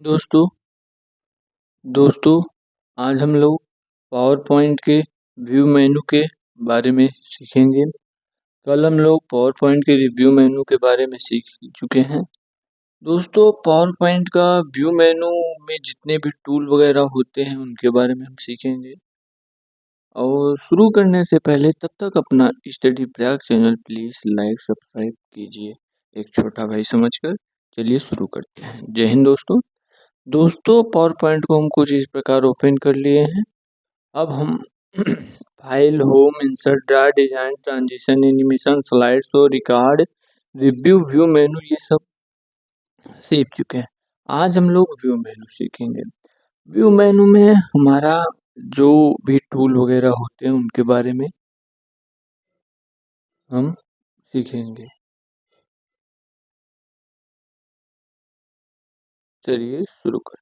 दोस्तों दोस्तों आज हम लोग पावर पॉइंट के व्यू मेनू के बारे में सीखेंगे। कल हम लोग पावर पॉइंट के रिव्यू मेनू के बारे में सीख चुके हैं। दोस्तों पावर पॉइंट का व्यू मेनू में जितने भी टूल वगैरह होते हैं उनके बारे में हम सीखेंगे। और शुरू करने से पहले तब तक अपना study Prayag channel please like subscribe कीजिए, एक छोटा भाई समझकर। चलिए शुरू करते हैं। जय हिंद दोस्तों। दोस्तों पावर पॉइंट को हम कुछ इस प्रकार ओपन कर लिए हैं। अब हम file, home, insert, draw, design, transition, animation, slide show, record, review, view मेनू ये सब सीख चुके हैं। आज हम लोग व्यू मेनू सीखेंगे। व्यू मेनू में हमारा जो भी टूल वगैरह होते हैं उनके बारे में हम सीखेंगे। चलिए शुरू कर।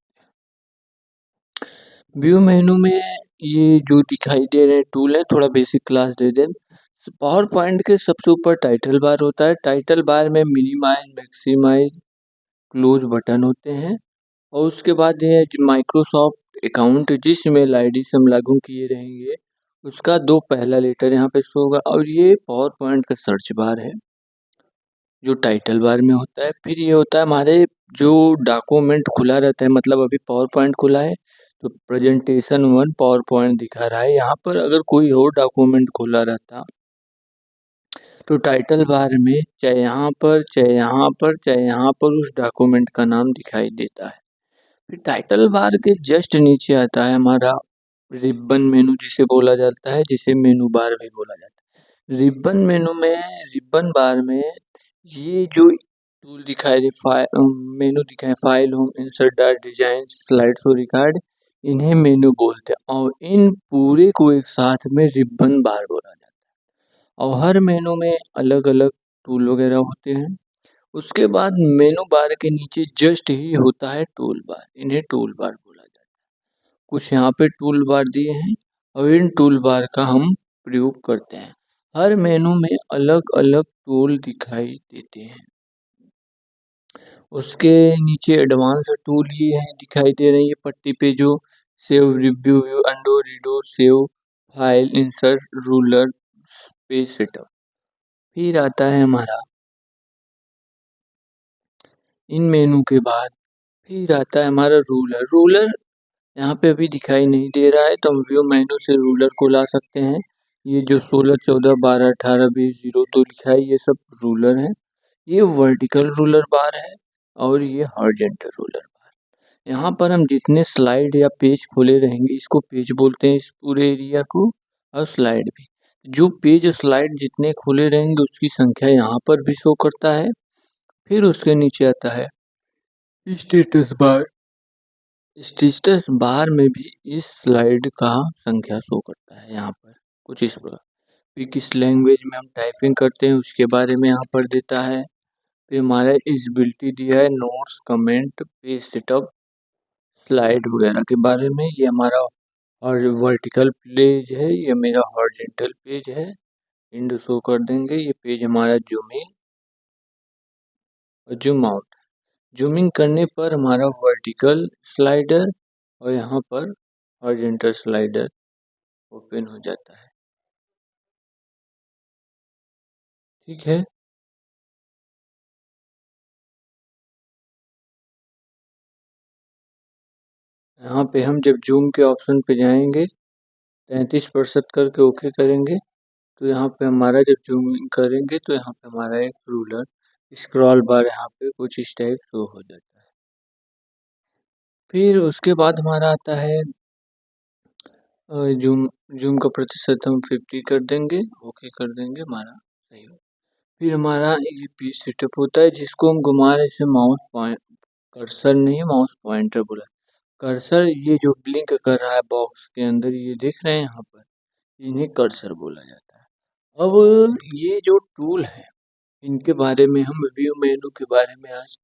व्यू मेनू में ये जो दिखाई दे रहे टूल है, थोड़ा बेसिक क्लास दे दें। पावर पॉइंट के सबसे ऊपर टाइटल बार होता है। टाइटल बार में मिनिमाइज, मैक्सिमाइज, क्लोज बटन होते हैं। और उसके बाद ये माइक्रोसॉफ्ट अकाउंट जिस ईमेल आईडी से हम लागू किए रहेंगे उसका दो पहला लेटर यहाँ पे शो होगा। और ये पावर पॉइंट का सर्च बार है जो टाइटल बार में होता है। फिर ये होता है हमारे जो डॉक्यूमेंट खुला रहता है, मतलब अभी पावर पॉइंट खुला है तो प्रेजेंटेशन 1 पावर पॉइंट दिखा रहा है। यहाँ पर अगर कोई और डॉक्यूमेंट खुला रहता तो टाइटल बार में चाहे यहाँ पर, चाहे यहाँ पर, चाहे यहाँ पर उस डॉक्यूमेंट का नाम दिखाई देता है। फिर टाइटल बार के जस्ट नीचे आता है हमारा रिबन मेनू जिसे बोला जाता है, जिसे मेनू बार भी बोला जाता है। रिबन मेनू में, रिबन बार में ये जो टूल दिखाई दे, मेनू दिखाए, file, home, insert, dart, design, slide show, record, इन्हें मेनू बोलते हैं। और इन पूरे को एक साथ में रिबन बार बोला जाता है। और हर मेनू में अलग अलग टूल वगैरह होते हैं। उसके बाद मेनू बार के नीचे जस्ट ही होता है टूल बार, इन्हें टूल बार बोला जाता है। कुछ यहाँ पे टूल बार दिए हैं और इन टूल बार का हम प्रयोग करते हैं। हर मेनू में अलग अलग टूल दिखाई देते हैं। उसके नीचे एडवांस टूल ये है दिखाई दे रही है पट्टी पे, जो save, review, view, undo, redo, save, file, insert, ruler, page setup. फिर आता है हमारा इन मेनू के बाद फिर आता है हमारा रूलर। रूलर यहाँ पे अभी दिखाई नहीं दे रहा है तो हम व्यू मेनू से रूलर को ला सकते हैं। ये जो 16, 14, 12, 18, 20, 02 लिखा है ये सब रूलर है। ये वर्टिकल रूलर बार है और ये हॉरिजॉन्टल रूलर बार। यहाँ पर हम जितने स्लाइड या पेज खोले रहेंगे इसको पेज बोलते हैं, इस पूरे एरिया को। और स्लाइड भी, जो पेज स्लाइड जितने खोले रहेंगे उसकी संख्या यहाँ पर भी शो करता है। फिर उसके नीचे आता है स्टेटस बार। स्टेटस बार में भी इस स्लाइड का संख्या शो करता है यहाँ पर कुछ इस प्रकार। फिर किस लैंग्वेज में हम टाइपिंग करते हैं उसके बारे में यहाँ पर देता है। फिर हमारा एलिजिबिलिटी दिया है, notes, comment, page setup, slide वगैरह के बारे में। ये हमारा और वर्टिकल पेज है, ये मेरा हॉरिजॉन्टल पेज है। इंड शो कर देंगे। ये पेज हमारा जूम इन और जूम आउट। जूमिंग करने पर हमारा वर्टिकल स्लाइडर और यहाँ पर हॉरिजॉन्टल स्लाइडर ओपन हो जाता है। ठीक है। यहाँ पे हम जब जूम के ऑप्शन पे जाएंगे 33% करके ओके करेंगे तो यहाँ पे हमारा जब जूम इन करेंगे तो यहाँ पे हमारा एक रूलर स्क्रॉल बार यहाँ पे कुछ इस टाइप शो हो जाता है। फिर उसके बाद हमारा आता है जूम। जूम का प्रतिशत हम 50 कर देंगे, ओके कर देंगे, हमारा सही हो। फिर हमारा ये पेज सेटअप होता है जिसको हम घुमा रहे हैं माउस पॉइंट, कर्सर नहीं, माउस पॉइंटर बोला। कर्सर ये जो ब्लिंक कर रहा है बॉक्स के अंदर, ये देख रहे हैं यहाँ पर, इन्हें कर्सर बोला जाता है। अब ये जो टूल है इनके बारे में हम व्यू मेनू के बारे में आज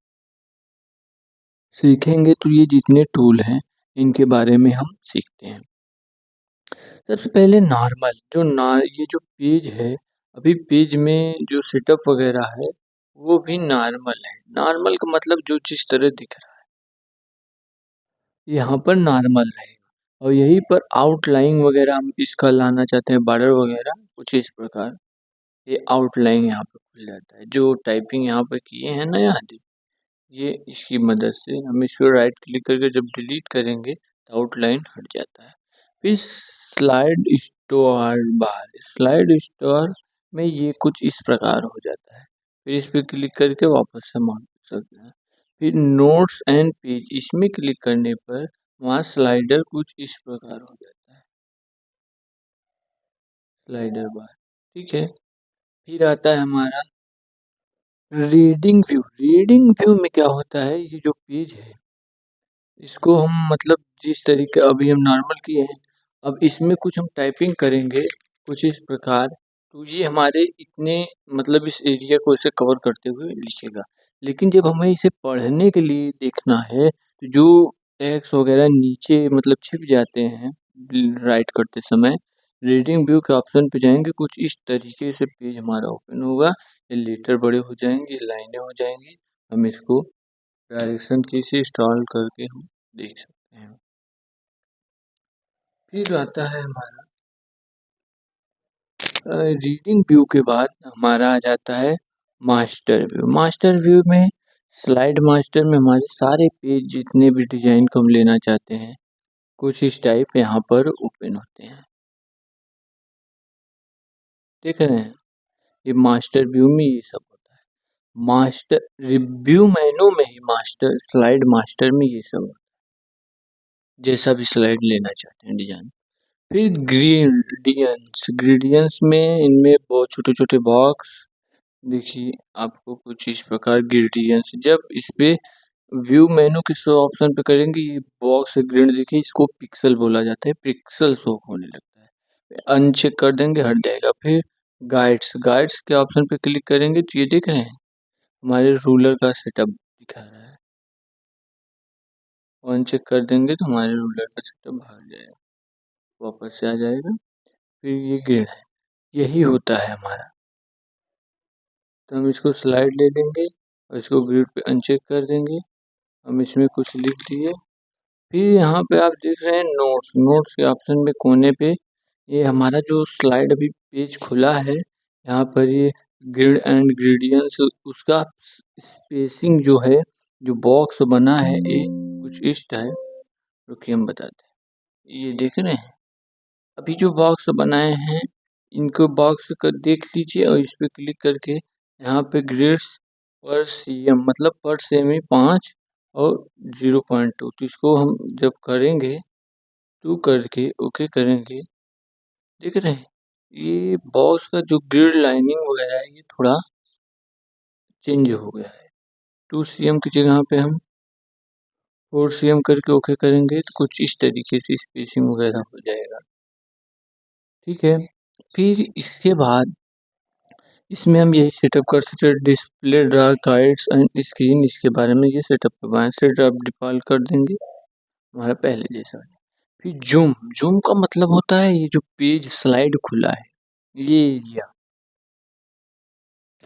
सीखेंगे। तो ये जितने टूल हैं इनके बारे में हम सीखते हैं। सबसे पहले नॉर्मल, ये जो पेज है, अभी पेज में जो सेटअप वगैरह है वो भी नॉर्मल है। नॉर्मल का मतलब जो जिस तरह दिख रहा है। यहाँ पर नॉर्मल रहेगा और यहीं पर आउटलाइन वगैरह हम इसका लाना चाहते हैं, बॉर्डर वगैरह कुछ इस प्रकार ये आउटलाइन यहाँ पे खुल जाता है। जो टाइपिंग यहाँ पे किए हैं ना यहाँ ये इसकी मदद से हम इसको राइट क्लिक करके जब डिलीट करेंगे तो आउटलाइन हट जाता है। फिर स्लाइड स्टोर बार, स्लाइड स्टोर में ये कुछ इस प्रकार हो जाता है। फिर इस पर क्लिक करके वापस से मान सकते हैं। फिर नोट्स एंड पेज, इसमें क्लिक करने पर वहाँ स्लाइडर कुछ इस प्रकार हो जाता है, स्लाइडर बार। ठीक है, फिर आता है हमारा रीडिंग व्यू। रीडिंग व्यू में क्या होता है, ये जो पेज है इसको हम मतलब जिस तरीके अभी हम नॉर्मल किए हैं, अब इसमें कुछ हम टाइपिंग करेंगे कुछ इस प्रकार, तो ये हमारे इतने मतलब इस एरिया को इसे कवर करते हुए लिखेगा। लेकिन जब हमें इसे पढ़ने के लिए देखना है तो जो टेक्स्ट वगैरह नीचे मतलब छिप जाते हैं राइट करते समय, रीडिंग व्यू के ऑप्शन पे जाएंगे, कुछ इस तरीके से पेज हमारा ओपन होगा। ये लेटर बड़े हो जाएंगे, लाइनें हो जाएंगी, हम इसको डायरेक्शन की से इंस्टॉल करके हम देख सकते हैं। फिर आता है हमारा रीडिंग व्यू के बाद हमारा आ जाता है मास्टर व्यू। मास्टर व्यू में स्लाइड मास्टर में हमारे सारे पेज जितने भी डिजाइन को हम लेना चाहते हैं कुछ इस टाइप यहाँ पर ओपन होते हैं, देख रहे हैं। ये मास्टर व्यू में ये सब होता है। मास्टर रिव्यू मेनू में ही मास्टर स्लाइड मास्टर में ये सब होता है, जैसा भी स्लाइड लेना चाहते हैं डिजाइन। फिर ग्रेडियंट्स, ग्रेडियंट्स में इनमें बहुत छोटे छोटे बॉक्स देखिए आपको कुछ इस प्रकार ग्रेडियंट्स, जब इस पे व्यू मेनू के शो ऑप्शन पे करेंगे ये बॉक्स ग्रेड देखिए, इसको पिक्सल बोला जाता है, पिक्सल शो होने लगता है। अनचेक कर देंगे हट जाएगा। फिर गाइड्स, गाइड्स के ऑप्शन पे क्लिक करेंगे तो ये देख रहे हैं हमारे रूलर का सेटअप दिखा रहा है, अनचेक कर देंगे तो हमारे रूलर का सेटअप भाग जाएगा, वापस से आ जाएगा। फिर ये ग्रेड है, यही होता है हमारा। तो हम इसको स्लाइड ले लेंगे और इसको ग्रिड पे अनचेक कर देंगे, हम इसमें कुछ लिख दिए। फिर यहाँ पे आप देख रहे हैं नोट्स, नोट्स के ऑप्शन में कोने पे ये हमारा जो स्लाइड अभी पेज खुला है, यहाँ पर ये ग्रिड एंड ग्रेडियंट्स उसका स्पेसिंग जो है, जो बॉक्स बना है ये कुछ इस टाइप, रुकिए हम बताते हैं। ये देख रहे हैं अभी जो बॉक्स बनाए हैं इनको बॉक्स कर देख लीजिए और इस पे क्लिक करके यहाँ पे ग्रेड्स पर सीएम मतलब पर सेमी 5 और 0.2, तो इसको हम जब करेंगे 2 करके ओके करेंगे, देख रहे हैं ये बॉक्स का जो ग्रिड लाइनिंग वगैरह है ये थोड़ा चेंज हो गया है। 2 सीएम की जगह पे हम 4 सीएम करके ओके करेंगे तो कुछ इस तरीके से स्पेसिंग वगैरह हो जाएगा। ठीक है, फिर इसके बाद इसमें हम यही सेटअप कर सकते हैं, display draw guides and screen, इसके बारे में ये सेटअप करवाएं, सेटअप डिफॉल्ट कर देंगे हमारा पहले जैसा। फिर जूम, जूम का मतलब होता है ये जो पेज स्लाइड खुला है ये एरिया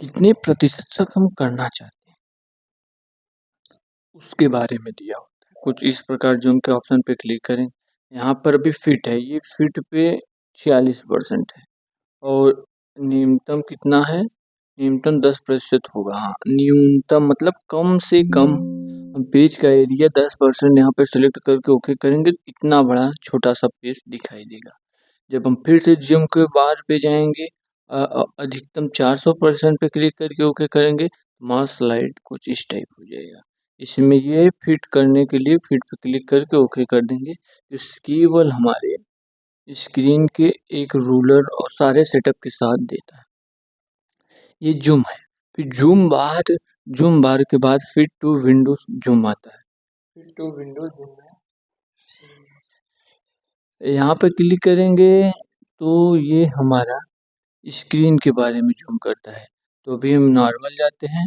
कितने प्रतिशत तक हम करना चाहते हैं उसके बारे में दिया होता है। कुछ इस प्रकार जूम के ऑप्शन पे क्लिक करें, यहाँ पर भी फिट है, ये फिट पे 46% है और न्यूनतम कितना है, न्यूनतम 10% होगा। हाँ न्यूनतम मतलब कम से कम, हम पेज का एरिया 10% यहाँ पे सेलेक्ट करके ओके करेंगे तो इतना बड़ा छोटा सा पेज दिखाई देगा। जब हम फिर से जूम के बार पे जाएंगे अधिकतम 400% पे क्लिक करके ओके करेंगे तो माउस स्लाइड कुछ इस टाइप हो जाएगा। इसमें ये फिट करने के लिए फिट पे क्लिक करके ओके कर देंगे, इस केवल हमारे स्क्रीन के एक रूलर और सारे सेटअप के साथ देता है। ये जूम है। फिर जूम बार के बाद फिट टू विंडोज जूम आता है। फिट टू विंडोज जूम है, यहाँ पे क्लिक करेंगे तो ये हमारा स्क्रीन के बारे में जूम करता है। तो अभी हम नॉर्मल जाते हैं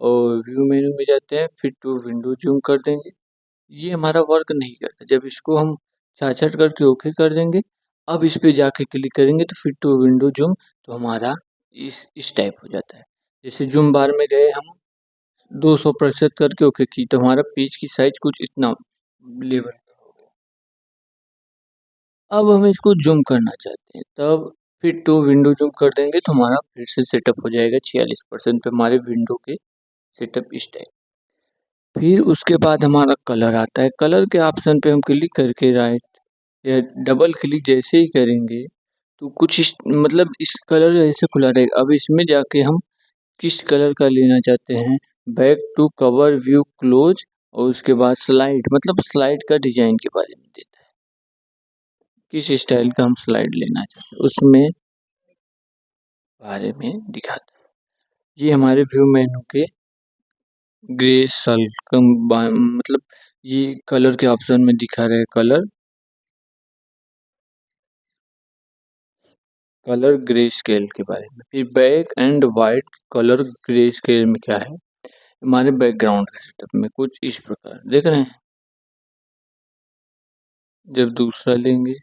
और व्यू मेनू में जाते हैं, फिट टू विंडो जूम कर देंगे, ये हमारा वर्क नहीं करता। जब इसको हम छाछट करके ओके कर देंगे, अब इस पे जाके क्लिक करेंगे तो फिट टू विंडो जूम, तो हमारा इस टाइप हो जाता है। जैसे जूम बार में गए हम 200% करके ओके की तो हमारा पेज की साइज कुछ इतना लेवल अब हम इसको ज़ूम करना चाहते हैं, तब फिर टू विंडो ज़ूम कर देंगे तो हमारा फिर से सेटअप हो जाएगा 46% पे हमारे विंडो के सेटअप इस टाइप। फिर उसके बाद हमारा कलर आता है, कलर के ऑप्शन पे हम क्लिक करके राइट या डबल क्लिक जैसे ही करेंगे तो कुछ इस मतलब इस कलर ऐसे खुला रहेगा। अब इसमें जाके हम किस कलर का लेना चाहते हैं, back to cover view close और उसके बाद स्लाइड मतलब स्लाइड का डिजाइन के बारे में देता है, किस स्टाइल का हम स्लाइड लेना चाहते हैं उसमें बारे में दिखाता है। ये हमारे व्यू मेनू के ग्रे सल्कम मतलब ये कलर के ऑप्शन में दिखा रहे कलर ग्रे स्केल के बारे में। फिर back and white colour grey scale में क्या है, हमारे बैकग्राउंड के सेटअप में कुछ इस प्रकार देख रहे हैं। जब दूसरा लेंगे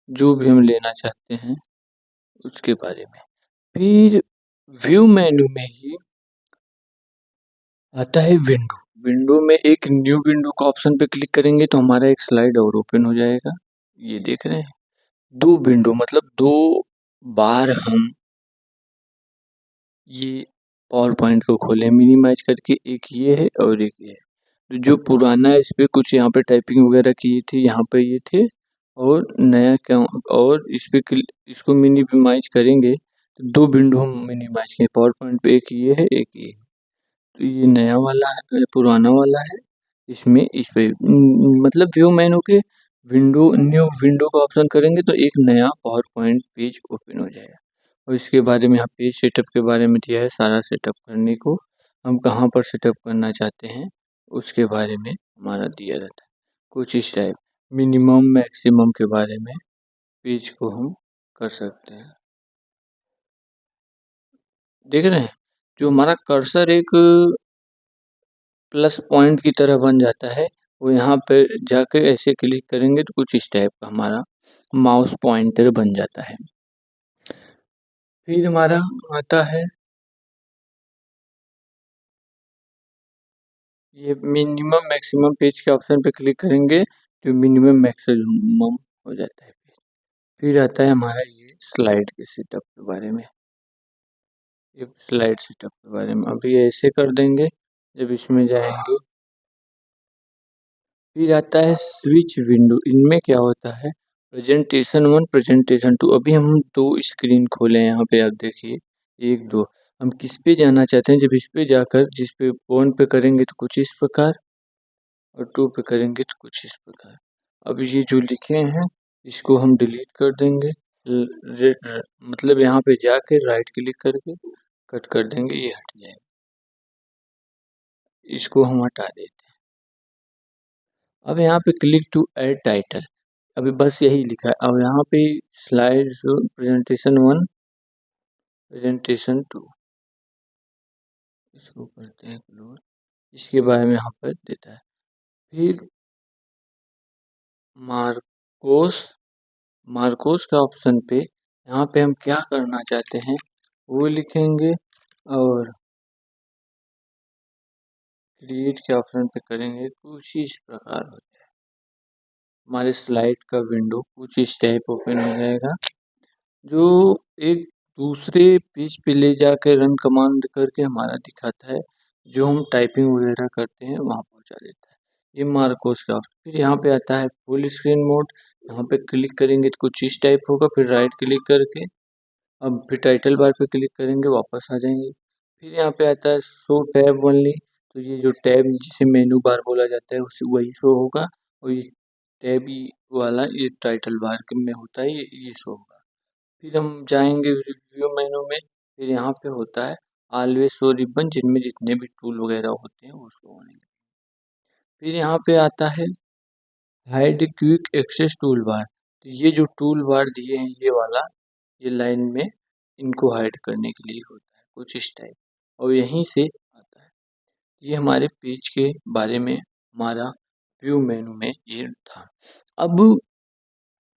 जो भी हम लेना चाहते हैं उसके बारे में, फिर व्यू मेन्यू में ही आता है विंडो। विंडो में एक न्यू विंडो का ऑप्शन पे क्लिक करेंगे तो हमारा एक स्लाइड और ओपन हो जाएगा। ये देख रहे हैं, दो विंडो मतलब दो बार हम ये पावर पॉइंट को खोले मिनिमाइज करके, एक ये है और एक ये है। तो जो पुराना है इस पे कुछ यहाँ पे टाइपिंग वगैरह की थी, यहाँ पे ये थे और नया क्या और इस पे इसको मिनिमाइज करेंगे तो दो विंडो हम मिनिमाइज करें पावर पॉइंट पे, एक ये है एक ये है। तो ये नया वाला है पुराना वाला है, इसमें इस पे मतलब व्यू मेनू के विंडो न्यू विंडो का ऑप्शन करेंगे तो एक नया पावर पॉइंट पेज ओपन हो जाएगा। और इसके बारे में यहाँ पेज सेटअप के बारे में दिया है, सारा सेटअप करने को हम कहाँ पर सेटअप करना चाहते हैं उसके बारे में हमारा दिया रहता है। कुछ इस टाइप मिनिमम मैक्सिमम के बारे में पेज को हम कर सकते हैं। देख रहे हैं जो हमारा कर्सर एक प्लस पॉइंट की तरह बन जाता है, वो यहाँ पे जाकर ऐसे क्लिक करेंगे तो कुछ इस टाइप का हमारा माउस पॉइंटर बन जाता है। फिर हमारा आता है ये मिनिमम मैक्सिमम पेज के ऑप्शन पे क्लिक करेंगे तो मिनिमम मैक्सिमम हो जाता है पेज। फिर आता है हमारा ये स्लाइड के सेटअप के बारे में, ये स्लाइड सेटअप के बारे में अभी ऐसे कर देंगे। जब इसमें जाएंगे फिर आता है स्विच विंडो, इनमें क्या होता है प्रेजेंटेशन 1 प्रेजेंटेशन 2। अभी हम दो स्क्रीन खोले हैं यहाँ पे, आप देखिए 1 2 हम किस पे जाना चाहते हैं। जब इस पे जाकर जिस पे 1 पे करेंगे तो कुछ इस प्रकार और 2 पे करेंगे तो कुछ इस प्रकार। अब ये जो लिखे हैं इसको हम डिलीट कर देंगे, मतलब यहाँ पे जाके राइट क्लिक करके कट कर देंगे, ये हट जाएगा। इसको हम हटा देते हैं। अब यहाँ पे क्लिक टू ऐड टाइटल, अभी बस यही लिखा है। अब यहाँ पे स्लाइड प्रेजेंटेशन 1 प्रेजेंटेशन 2 इसको करते हैं क्लोज, इसके बारे में यहाँ पर देता है। फिर मार्कोस मार्कोस के ऑप्शन पे यहाँ पे हम क्या करना चाहते हैं वो लिखेंगे और क्रिएट के ऑप्शन पे करेंगे कुछ इस प्रकार हो जाए, हमारे स्लाइड का विंडो कुछ इस टाइप ओपन हो जाएगा, जो एक दूसरे पेज पे ले जाकर रन कमांड करके हमारा दिखाता है, जो हम टाइपिंग वगैरह करते हैं वहाँ पहुँचा देता है। ये मार्कोस का ऑप्शन। फिर यहाँ पे आता है फुल स्क्रीन मोड, यहाँ पे क्लिक करेंगे तो कुछ इस टाइप होगा। फिर राइट क्लिक करके अब फिर टाइटल बार पे क्लिक करेंगे वापस आ जाएंगे। फिर यहाँ पे आता है शो टैब ओनली, तो ये जो टैब जिसे मेनू बार बोला जाता है उसे वही शो होगा, और ये टैब वाला ये टाइटल बार में होता है, ये शो होगा। फिर हम जाएंगे रिव्यू मेनू में, फिर यहाँ पे होता है ऑलवेज शो रिबन, जिनमें जितने भी टूल वगैरह होते हैं वो शो होंगे। फिर यहाँ पे आता है hide quick access toolbar, तो ये जो टूल बार दिए हैं ये वाला ये लाइन में इनको हाइड करने के लिए होता है कुछ इस टाइप, और यहीं से आता है। ये हमारे पेज के बारे में हमारा व्यू मेनू में ये था। अब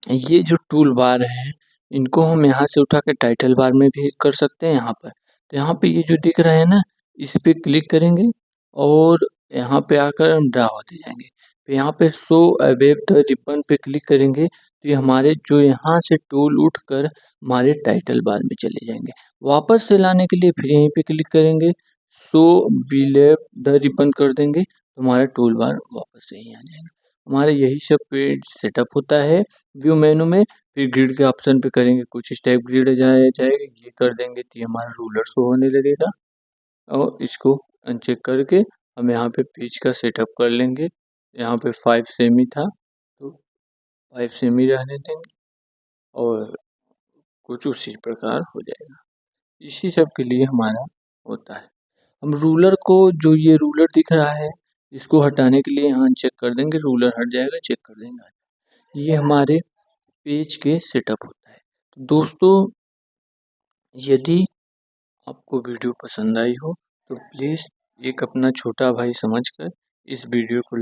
ये जो टूल बार हैं इनको हम यहाँ से उठा के टाइटल बार में भी कर सकते हैं यहाँ पर। तो यहाँ पे ये जो दिख रहा है ना, इस पे क्लिक करेंगे और यहाँ पे आकर हम ड्रा होते जाएंगे। तो यहाँ पे शो अबव द रिबन पे क्लिक करेंगे तो ये हमारे जो यहाँ से टूल उठकर हमारे टाइटल बार में चले जाएंगे। वापस से लाने के लिए फिर यहीं पे क्लिक करेंगे, show be left the ribbon कर देंगे तो हमारा टूल बार वापस से यहीं आ जाएगा। हमारा यही सब पेज सेटअप होता है व्यू मेनू में। फिर ग्रिड के ऑप्शन पे करेंगे, कुछ इस टाइप ग्रिड जाएगा, ये कर देंगे तो ये हमारा रूलर शो होने लगेगा। और इसको अनचेक करके हम यहाँ पे पेज का सेटअप कर लेंगे। यहाँ पे 5 सेमी था तो 5 सेमी रहने देंगे और कुछ उसी प्रकार हो जाएगा। इसी सब के लिए हमारा होता है। हम रूलर को, जो ये रूलर दिख रहा है, इसको हटाने के लिए यहाँ चेक कर देंगे, रूलर हट जाएगा, चेक कर देंगे। ये हमारे पेज के सेटअप होता है। तो दोस्तों, यदि आपको वीडियो पसंद आई हो तो प्लीज़ एक अपना छोटा भाई समझकर इस वीडियो को